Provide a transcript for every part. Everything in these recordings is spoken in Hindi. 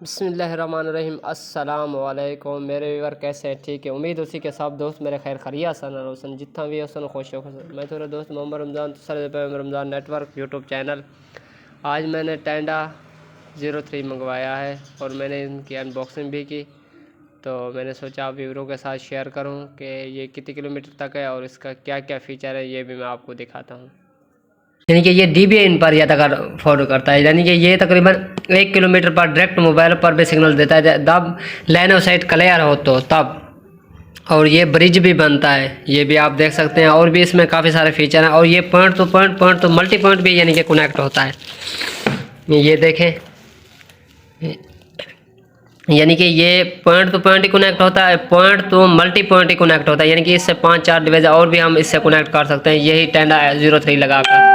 बिस्मिल्लाहिर्रहमानिर्रहीम। अस्सलाम वालेकुम मेरे व्यूअर, कैसे हैं? ठीक है, उम्मीद उसी के साथ दोस्त मेरे खैर खरिया सन रोशन जितना भी है खुश हो। मैं थोड़ा दोस्त Mohammad Ramzan Ramzan network YouTube channel. आज मैंने टेंडा 03 मंगवाया है और मैंने इनकी अनबॉक्सिंग भी की, तो मैंने सोचा आप व्यूअरों के साथ शेयर करूं कि ये कितने किलोमीटर तक है और इसका क्या क्या फ़ीचर है, ये भी मैं आपको दिखाता हूं। यानी कि ये DBI पर या तक फॉलो करता है, यानी कि ये तकरीबन 1 किलोमीटर पर डायरेक्ट मोबाइल पर भी सिग्नल देता है जब लाइन ऑफ साइट क्लियर हो तो तब। और ये ब्रिज भी बनता है, ये भी आप देख सकते हैं। और भी इसमें काफ़ी सारे फीचर हैं और ये पॉइंट तो मल्टी पॉइंट भी यानी कि कनेक्ट होता है। ये देखें, यानी कि ये पॉइंट तो पॉइंट ही कनेक्ट होता है, पॉइंट तो मल्टी पॉइंट ही कनेक्ट होता है, यानी कि इससे 5-4 डिवाइस और भी हम इससे कनेक्ट कर सकते हैं, यही टेंडा 03 लगाकर।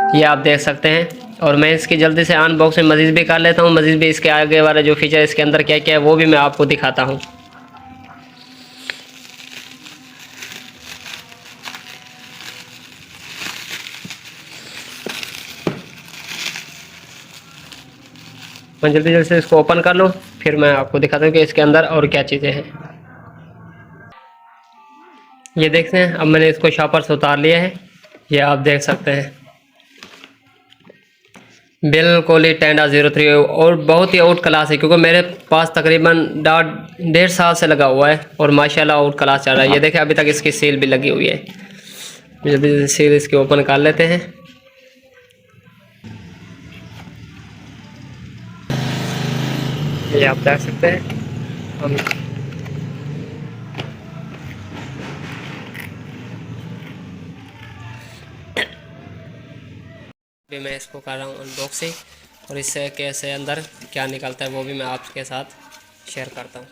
ये आप देख सकते हैं। और मैं इसकी जल्दी से अनबॉक्सिंग मज़ीद भी कर लेता हूँ, मज़ीद भी इसके आगे वाला जो फीचर इसके अंदर क्या क्या है वो भी मैं आपको दिखाता हूँ। मैं जल्दी से इसको ओपन कर लूँ, फिर मैं आपको दिखाता हूँ कि इसके अंदर और क्या चीज़ें हैं। ये देखते हैं, अब मैंने इसको शॉपर से उतार लिया है, ये आप देख सकते हैं। बिल्कुल ही टेंडा 03 और बहुत ही आउट क्लास है, क्योंकि मेरे पास तकरीबन 1.5 साल से लगा हुआ है और माशाल्लाह आउट क्लास चल रहा है। ये देखें, अभी तक इसकी सील भी लगी हुई है। जल्दी सील इसकी ओपन कर लेते हैं। ये आप देख सकते हैं। भी मैं इसको कर रहा हूँ अनबॉक्सिंग, और इससे कैसे अंदर क्या निकलता है वो भी मैं आपके साथ शेयर करता हूँ,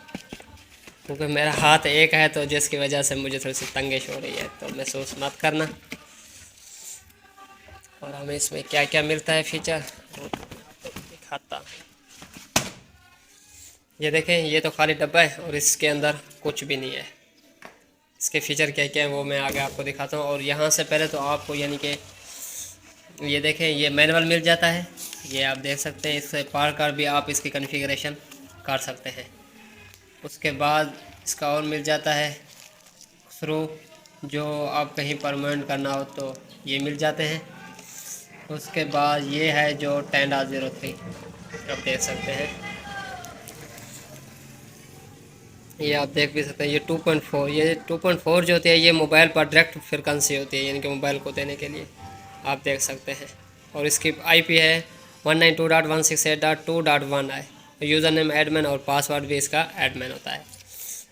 क्योंकि मेरा हाथ एक है तो जिसकी वजह से मुझे थोड़ी सी तंगिश हो रही है, तो महसूस मत करना। और हमें इसमें क्या क्या मिलता है फीचर दिखाता। ये देखें, ये तो खाली डब्बा है और इसके अंदर कुछ भी नहीं है। इसके फीचर क्या क्या है वो मैं आगे आपको दिखाता हूँ। और यहाँ से पहले तो आपको यानी कि ये देखें, ये मैनुअल मिल जाता है, ये आप देख सकते हैं। इससे पढ़ कर भी आप इसकी कॉन्फ़िगरेशन कर सकते हैं। उसके बाद इसका और मिल जाता है थ्रू, जो आप कहीं परमानेंट करना हो तो ये मिल जाते हैं। उसके बाद ये है जो टेंडा 03 आप देख सकते हैं, ये आप देख भी सकते हैं। ये 2.4 ये 2.4 जो होती है ये मोबाइल पर डायरेक्ट फ्रिक्वेंसी होती है, यानी कि मोबाइल को देने के लिए आप देख सकते हैं। और इसकी IP है 192.168.2.1 है। यूज़र नेम एडमिन और पासवर्ड भी इसका एडमिन होता है।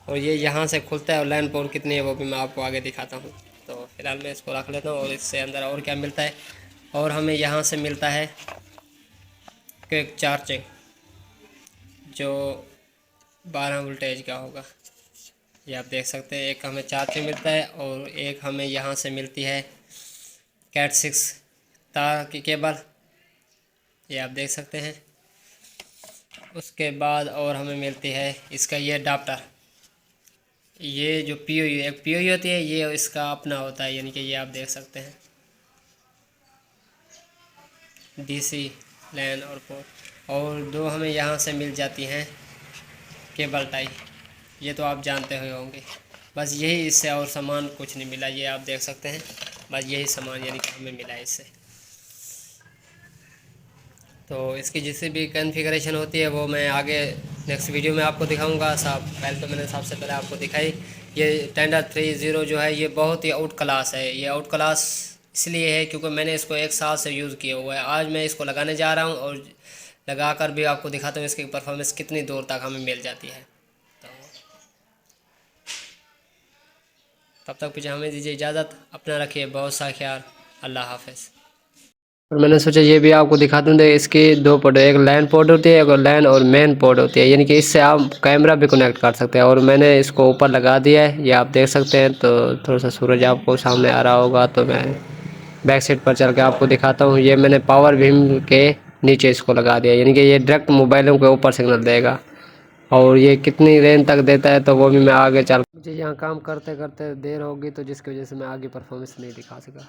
और ये यहाँ से खुलता है और लाइन पोर्ट कितनी है वो भी मैं आपको आगे दिखाता हूँ। तो फिलहाल मैं इसको रख लेता हूँ। और इससे अंदर और क्या मिलता है, और हमें यहाँ से मिलता है क्विक चार्जिंग जो 12 वोल्टेज का होगा, ये आप देख सकते हैं। एक हमें चार्जिंग मिलता है और एक हमें यहाँ से मिलती है कैट 6 तार की केबल, ये आप देख सकते हैं। उसके बाद और हमें मिलती है इसका ये अडाप्टर, ये जो एक POU होती है ये इसका अपना होता है, यानी कि ये आप देख सकते हैं DC लैन और पोर्ट। और दो हमें यहाँ से मिल जाती हैं केबल टाई, ये तो आप जानते हुए होंगे। बस यही, इससे और सामान कुछ नहीं मिला, ये आप देख सकते हैं। बस यही सामान यानी कि हमें मिला है इससे। तो इसकी जितनी भी कॉन्फ़िगरेशन होती है वो मैं आगे नेक्स्ट वीडियो में आपको दिखाऊंगा। साहब पहले तो मैंने सबसे पहले आपको दिखाई ये टेंडा 30 जो है, ये बहुत ही आउट क्लास है। ये आउट क्लास इसलिए है क्योंकि मैंने इसको 1 साल से यूज़ किया हुआ है। आज मैं इसको लगाने जा रहा हूँ और लगा कर भी आपको दिखाता हूँ इसकी परफॉर्मेंस कितनी दूर तक हमें मिल जाती है। तो तब तक पीछे हमें दीजिए इजाज़त, अपना रखिए बहुत सा ख्याल, अल्लाह हाफ़िज़। और मैंने सोचा ये भी आपको दिखा दूँ। इसकी 2 पोर्ट है, एक लैन पोर्ट होती है, एक लैन और मेन पोर्ट होती है, यानी कि इससे आप कैमरा भी कनेक्ट कर सकते हैं। और मैंने इसको ऊपर लगा दिया है, ये आप देख सकते हैं। तो थोड़ा सा सूरज आपको सामने आ रहा होगा, तो मैं बैक साइड पर चल के आपको दिखाता हूँ। ये मैंने पावर बीम के नीचे इसको लगा दिया, यानी कि ये डायरेक्ट मोबाइलों के ऊपर सिग्नल देगा। और ये कितनी रेंज तक देता है तो वो भी मैं आगे चल, मुझे यहाँ काम करते करते देर होगी तो जिसकी वजह से मैं आगे परफॉर्मेंस नहीं दिखा सका।